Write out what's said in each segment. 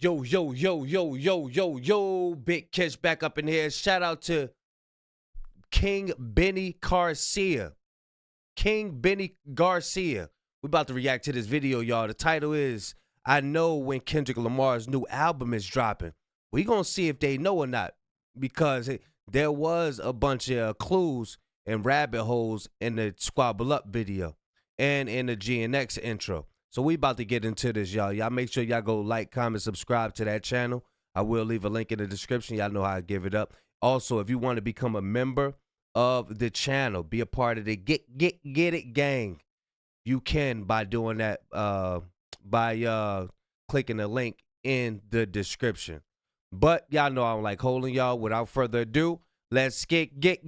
Yo, yo, yo, yo, yo, yo, yo, Big Catch back up in here. Shout out to King Benny Garcia. King Benny Garcia. We about to react to this video, y'all. The title is, I Know When Kendrick Lamar's New Album Is Dropping. We gonna see if they know or not, because there was a bunch of clues and rabbit holes in the Squabble Up video and in the GNX intro. So we about to get into this, y'all. Y'all make sure y'all go like, comment, subscribe to that channel. I will leave a link in the description. Y'all know how to give it up. Also, if you want to become a member of the channel, be a part of the Get It gang, you can by doing that, by clicking the link in the description. But y'all know I'm like holding y'all. Without further ado, let's get it.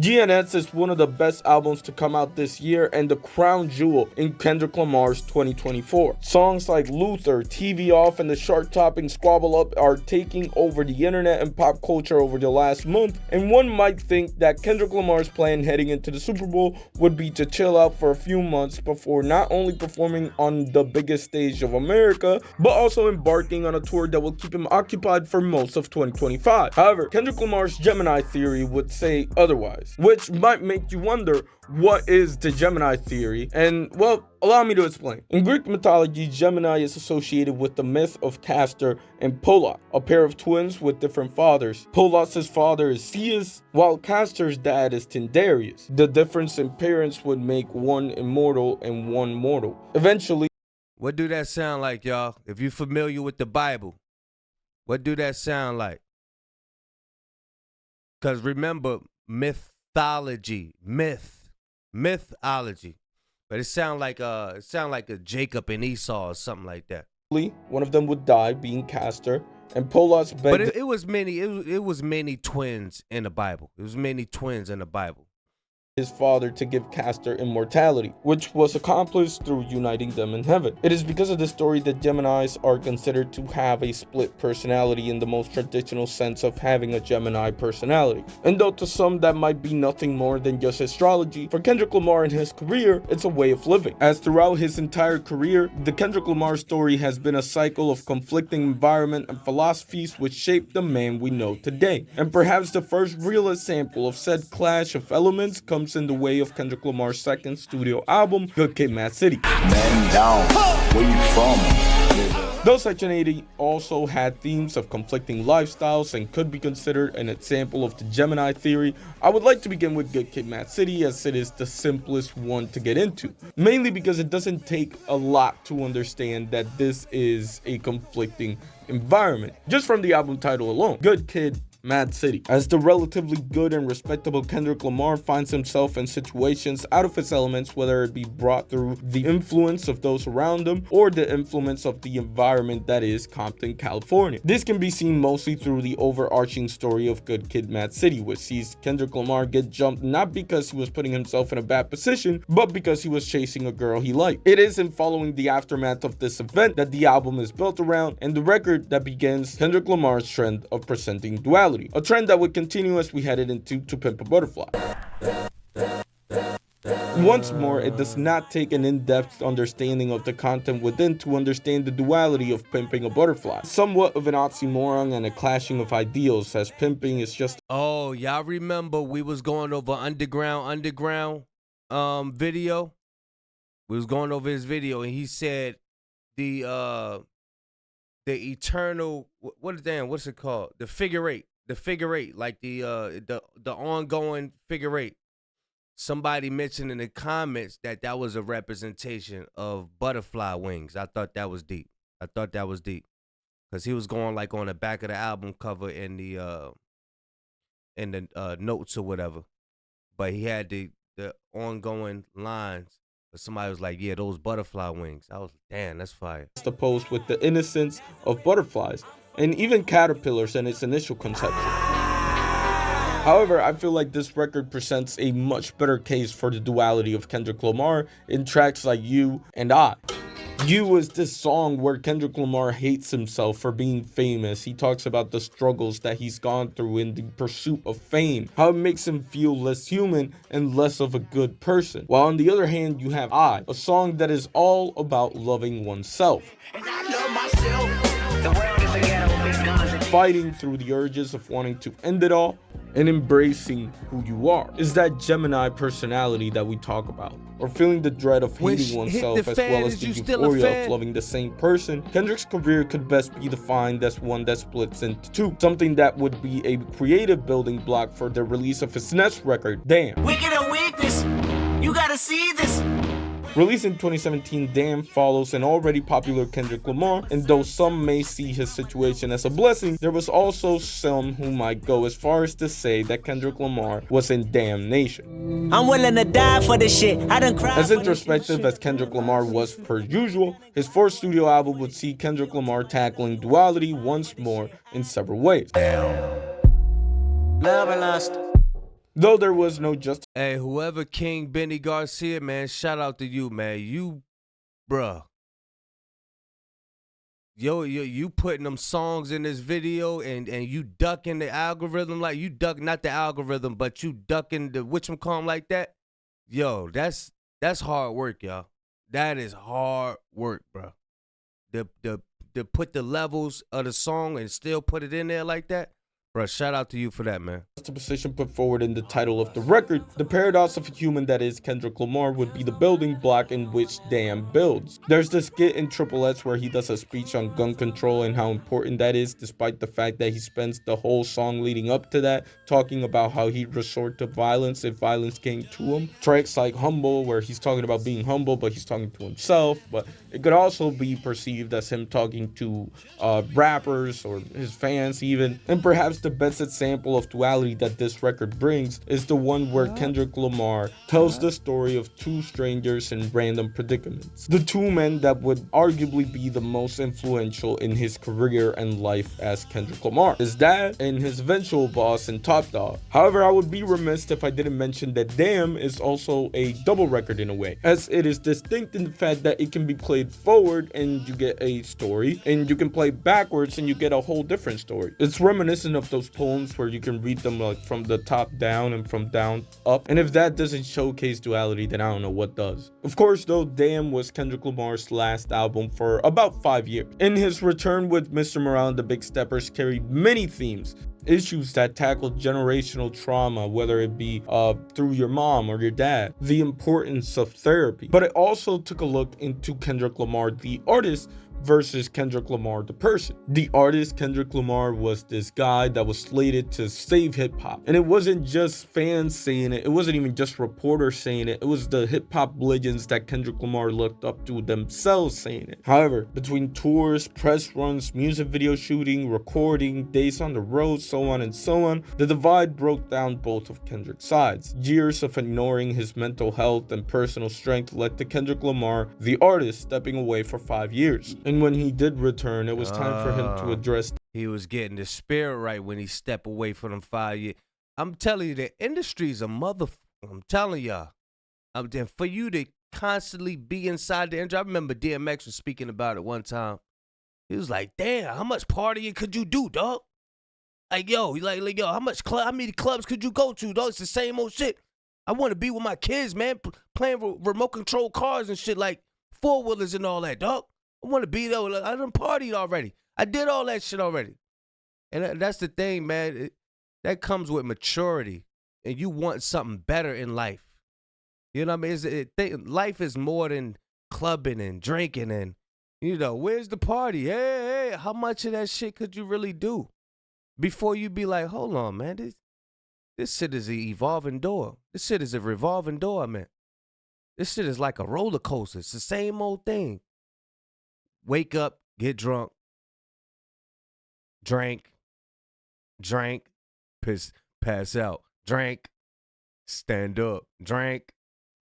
GNX is one of the best albums to come out this year and the crown jewel in Kendrick Lamar's 2024. Songs like Luther, TV Off, and the chart-topping Squabble Up are taking over the internet and pop culture over the last month, and one might think that Kendrick Lamar's plan heading into the Super Bowl would be to chill out for a few months before not only performing on the biggest stage of America, but also embarking on a tour that will keep him occupied for most of 2025. However, Kendrick Lamar's Gemini theory would say otherwise, which might make you wonder, what is the Gemini theory? And well, allow me to explain. In Greek mythology, Gemini is associated with the myth of Castor and Pollux, a pair of twins with different fathers. Pollux's father is Zeus, while Castor's dad is Tyndareus. The difference in parents would make one immortal and one mortal. Eventually, What do that sound like, y'all? If you're familiar with the Bible, what do that sound like? Because remember, mythology, mythology. But it sound like a Jacob and Esau or something like that. one of them would die, being Castor, and Pollux begged. But it was many twins in the Bible. It was many twins in the Bible. His father to give Castor immortality, which was accomplished through uniting them in heaven. It is because of this story that Geminis are considered to have a split personality in the most traditional sense of having a Gemini personality. And though to some that might be nothing more than just astrology, for Kendrick Lamar in his career, it's a way of living. As throughout his entire career, the Kendrick Lamar story has been a cycle of conflicting environment and philosophies which shaped the man we know today. And perhaps the first real example of said clash of elements comes in the way of Kendrick Lamar's second studio album, Good Kid, Mad City. Man down, where you from? Though Section 80 also had themes of conflicting lifestyles and could be considered an example of the Gemini theory, I would like to begin with Good Kid, Mad City, as it is the simplest one to get into, mainly because it doesn't take a lot to understand that this is a conflicting environment, just from the album title alone. Good Kid, Mad City. As the relatively good and respectable Kendrick Lamar finds himself in situations out of his elements, whether it be brought through the influence of those around him or the influence of the environment that is Compton, California. This can be seen mostly through the overarching story of Good Kid, Mad City, which sees Kendrick Lamar get jumped not because he was putting himself in a bad position, but because he was chasing a girl he liked. It is in following the aftermath of this event that the album is built around, and the record that begins Kendrick Lamar's trend of presenting duality. A trend that would continue as we headed into To Pimp a Butterfly. Once more, it does not take an in-depth understanding of the content within to understand the duality of pimping a butterfly. Somewhat of an oxymoron and a clashing of ideals, as pimping is just... Oh, y'all remember we was going over underground video? We was going over his video, and he said the eternal, what's it called? The figure eight, like the ongoing figure eight. Somebody mentioned in the comments that was a representation of butterfly wings. I thought that was deep. Because he was going like on the back of the album cover in the notes or whatever. But he had the ongoing lines. But somebody was like, yeah, those butterfly wings. I was like, damn, that's fire. Opposed with the innocence of butterflies and even caterpillars in its initial conception. However, I feel like this record presents a much better case for the duality of Kendrick Lamar in tracks like You and I. You is this song where Kendrick Lamar hates himself for being famous. He talks about the struggles that he's gone through in the pursuit of fame, how it makes him feel less human and less of a good person. While on the other hand, you have I, a song that is all about loving oneself. And I love myself the way fighting through the urges of wanting to end it all and embracing who you are. Is that Gemini personality that we talk about, or feeling the dread of When hating shit hit oneself the as fan, well as is the you still a euphoria fan? of loving the same person. Kendrick's career could best be defined as one that splits into two, something that would be a creative building block for the release of his next record, Damn. Wicked or weakness, you gotta see this. Released in 2017, Damn follows an already popular Kendrick Lamar, and though some may see his situation as a blessing, there was also some who might go as far as to say that Kendrick Lamar was in damnation. I'm willing to die for this shit. I done cried. As introspective as Kendrick Lamar was per usual, his fourth studio album would see Kendrick Lamar tackling duality once more in several ways. Love and lust. Though there was no just Hey, whoever King Benny Garcia, man, shout out to you, man. You, bruh. Yo, you putting them songs in this video and you ducking the algorithm like you duck, not the algorithm, but you ducking the whatchamacallit like that. Yo, that's hard work, y'all. That is hard work, bro. To put the levels of the song and still put it in there like that. Bro, shout out to you for that, man. the position put forward in the title of the record, the paradox of a human that is Kendrick Lamar would be the building block in which Damn builds. There's this skit in Triple X where he does a speech on gun control and how important that is, despite the fact that he spends the whole song leading up to that talking about how he'd resort to violence if violence came to him. Tracks like Humble, where he's talking about being humble, but he's talking to himself, but it could also be perceived as him talking to rappers or his fans even. And perhaps the best example of duality that this record brings is the one where Kendrick Lamar tells the story of two strangers in random predicaments. The two men that would arguably be the most influential in his career and life as Kendrick Lamar, his dad and his eventual boss and top dog. However, I would be remiss if I didn't mention that Damn is also a double record in a way, as it is distinct in the fact that it can be played forward and you get a story, and you can play backwards and you get a whole different story. It's reminiscent of those poems where you can read them like from the top down and from down up, and if that doesn't showcase duality, then I don't know what does. Of course though, Damn was Kendrick Lamar's last album for about 5 years. In his return with Mr. Morale and the Big Steppers carried many themes, issues that tackle generational trauma, whether it be through your mom or your dad, the importance of therapy, but it also took a look into Kendrick Lamar the artist versus Kendrick Lamar the person. The artist Kendrick Lamar was this guy that was slated to save hip-hop, and it wasn't just fans saying it, it wasn't even just reporters saying it, it was the hip-hop legends that Kendrick Lamar looked up to themselves saying it. However, between tours, press runs, music video shooting, recording, days on the road, so on and so on, the divide broke down both of Kendrick's sides. Years of ignoring his mental health and personal strength led to Kendrick Lamar, the artist, stepping away for 5 years. And when he did return, it was time for him to address. He was getting the spirit right when he stepped away for them 5 years. I'm telling you, the industry's a mother. I'm telling y'all. For you to constantly be inside the industry. I remember DMX was speaking about it one time. He was like, "Damn, how much partying could you do, dog? Like, yo, yo, how many clubs could you go to, dog? It's the same old shit. I want to be with my kids, man, playing remote control cars and shit, like four-wheelers and all that, dog. I want to be there. I done partied already. I did all that shit already." And that's the thing, man. That comes with maturity. And you want something better in life. You know what I mean? Life is more than clubbing and drinking and, you know, where's the party? Hey, how much of that shit could you really do? Before you be like, hold on, man. This shit is an evolving door. This shit is a revolving door, man. This shit is like a roller coaster. It's the same old thing. Wake up, get drunk, drink, pass out, drink, stand up, drink,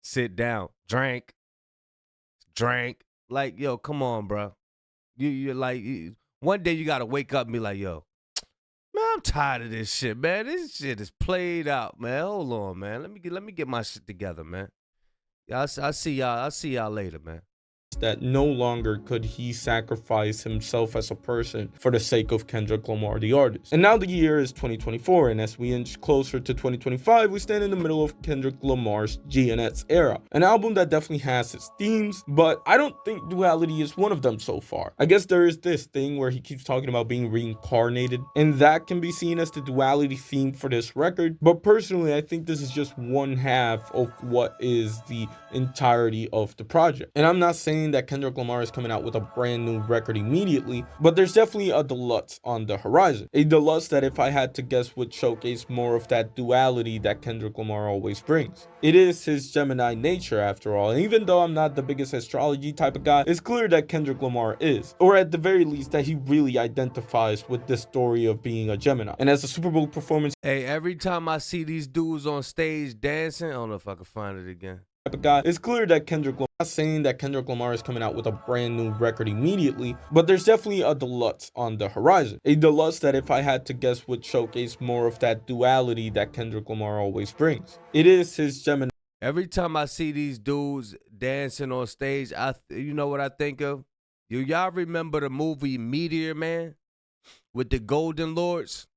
sit down, drink. Like, yo, come on, bro. You're like, one day you gotta wake up and be like, yo, man, I'm tired of this shit, man. This shit is played out, man. Hold on, man. Let me get my shit together, man. Yeah, I'll see y'all later, man. that no longer could he sacrifice himself as a person for the sake of Kendrick Lamar the artist. And now the year is 2024, and as we inch closer to 2025, we stand in the middle of Kendrick Lamar's GNX era, an album that definitely has its themes, but I don't think duality is one of them so far. I guess there is this thing where he keeps talking about being reincarnated, and that can be seen as the duality theme for this record, but personally I think this is just one half of what is the entirety of the project. And I'm not saying that Kendrick Lamar is coming out with a brand new record immediately, but there's definitely a deluxe on the horizon. A deluxe that, if I had to guess, would showcase more of that duality that Kendrick Lamar always brings. It is his Gemini nature after all, and even though I'm not the biggest astrology type of guy, it's clear that Kendrick Lamar is, or at the very least that he really identifies with this story of being a Gemini. And as a Super Bowl performance, Hey, every time I see these dudes on stage dancing, I don't know if I can find it again. guy, it's clear that Kendrick Lamar, I'm not saying that Kendrick Lamar is coming out with a brand new record immediately, but there's definitely a deluxe on the horizon. A deluxe that, if I had to guess, would showcase more of that duality that Kendrick Lamar always brings. It is his Gemini. Every time I see these dudes dancing on stage, you know what I think of? Y'all remember the movie Meteor Man with the Golden Lords?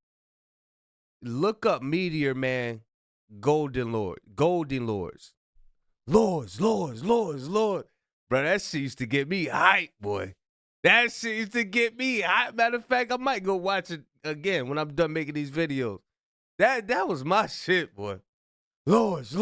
Look up Meteor Man, Golden Lords. Lords. Bro, that shit used to get me hype, boy. That shit used to get me hype. Matter of fact, I might go watch it again when I'm done making these videos. That was my shit, boy. Lords.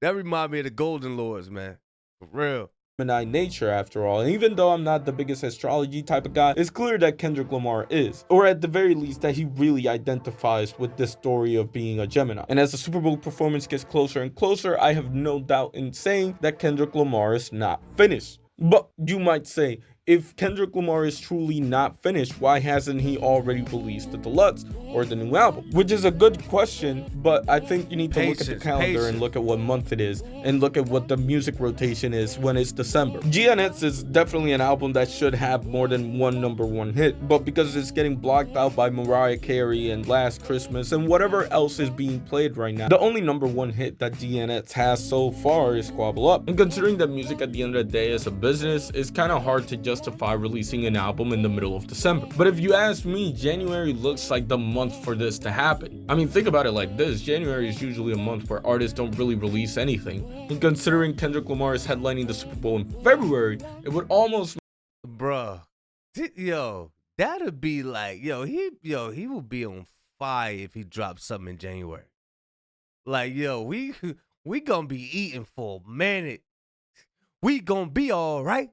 That remind me of the Golden Lords, man. For real. Gemini nature after all, and even though I'm not the biggest astrology type of guy, it's clear that Kendrick Lamar is, or at the very least that he really identifies with this story of being a Gemini. And as the Super Bowl performance gets closer and closer, I have no doubt in saying that Kendrick Lamar is not finished. But you might say, if Kendrick Lamar is truly not finished, why hasn't he already released the deluxe or the new album? Which is a good question, but I think you need to look at the calendar and look at what month it is and look at what the music rotation is when it's December. GNX is definitely an album that should have more than one #1 hit, but because it's getting blocked out by Mariah Carey and Last Christmas and whatever else is being played right now, the only #1 hit that GNX has so far is Squabble Up. And considering that music at the end of the day is a business, it's kind of hard to justify releasing an album in the middle of December. But if you ask me, January looks like the month for this to happen. I mean, think about it like this. January is usually a month where artists don't really release anything. And considering Kendrick Lamar is headlining the Super Bowl in February, it would almost... Bruh. Yo, that'd be like, he would be on fire if he dropped something in January. Like, we gonna be eating for a minute. We gonna be all right.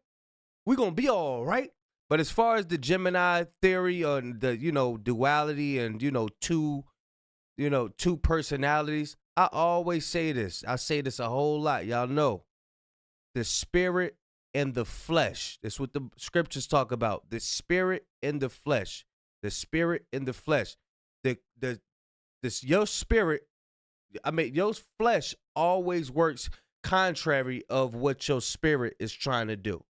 But as far as the Gemini theory on the, duality and, two personalities, I always say this. I say this a whole lot. Y'all know. The spirit and the flesh. That's what the scriptures talk about. The spirit and the flesh. The spirit and the flesh. Your spirit, your flesh always works contrary of what your spirit is trying to do.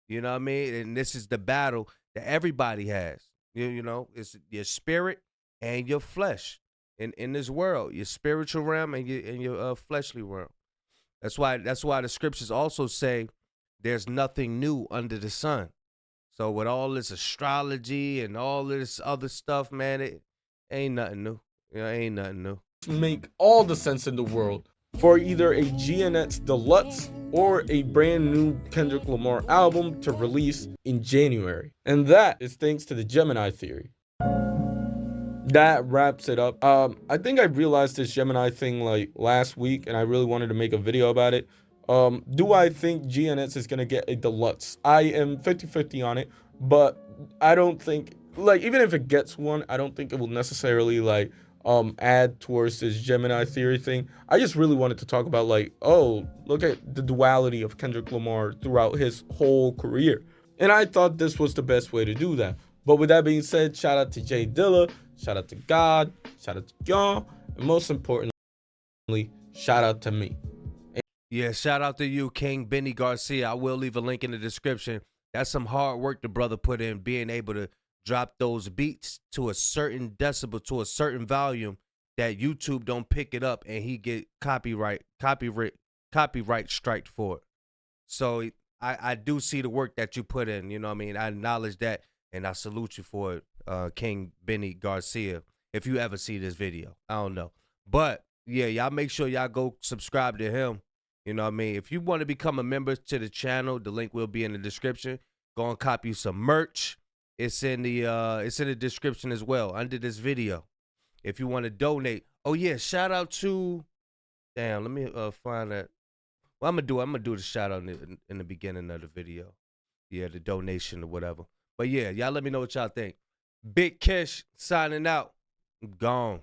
You know what I mean? And this is the battle that everybody has. It's your spirit and your flesh in this world, your spiritual realm and your fleshly realm. That's why the scriptures also say there's nothing new under the sun. So with all this astrology and all this other stuff, man, it ain't nothing new. Ain't nothing new. Make all the sense in the world for either a GNX Deluxe or a brand new Kendrick Lamar album to release in January. And that is thanks to the Gemini theory. That wraps it up. I think I realized this Gemini thing like last week, and I really wanted to make a video about it. Do I think GNX is going to get a deluxe? I am 50-50 on it, but I don't think, even if it gets one, I don't think it will necessarily, add towards this Gemini theory thing. I just really wanted to talk about, look at the duality of Kendrick Lamar throughout his whole career. And I thought this was the best way to do that. But with that being said, shout out to Jay Dilla, shout out to God, shout out to y'all, and most importantly, shout out to me. Yeah, shout out to you, King Benny Garcia. I will leave a link in the description. That's some hard work the brother put in, being able to drop those beats to a certain decibel, to a certain volume that YouTube don't pick it up and he get copyright striked for it. So I do see the work that you put in. You know what I mean? I acknowledge that, and I salute you for it, King Benny Garcia. If you ever see this video, I don't know, but yeah, y'all make sure y'all go subscribe to him. You know what I mean? If you want to become a member to the channel, the link will be in the description. Go and copy some merch. It's in the description as well under this video. If you want to donate. Oh yeah, shout out to. Damn, let me find that. Well, I'm gonna do the shout out in the beginning of the video. Yeah, the donation or whatever. But yeah, y'all let me know what y'all think. Big Kish signing out. I'm gone.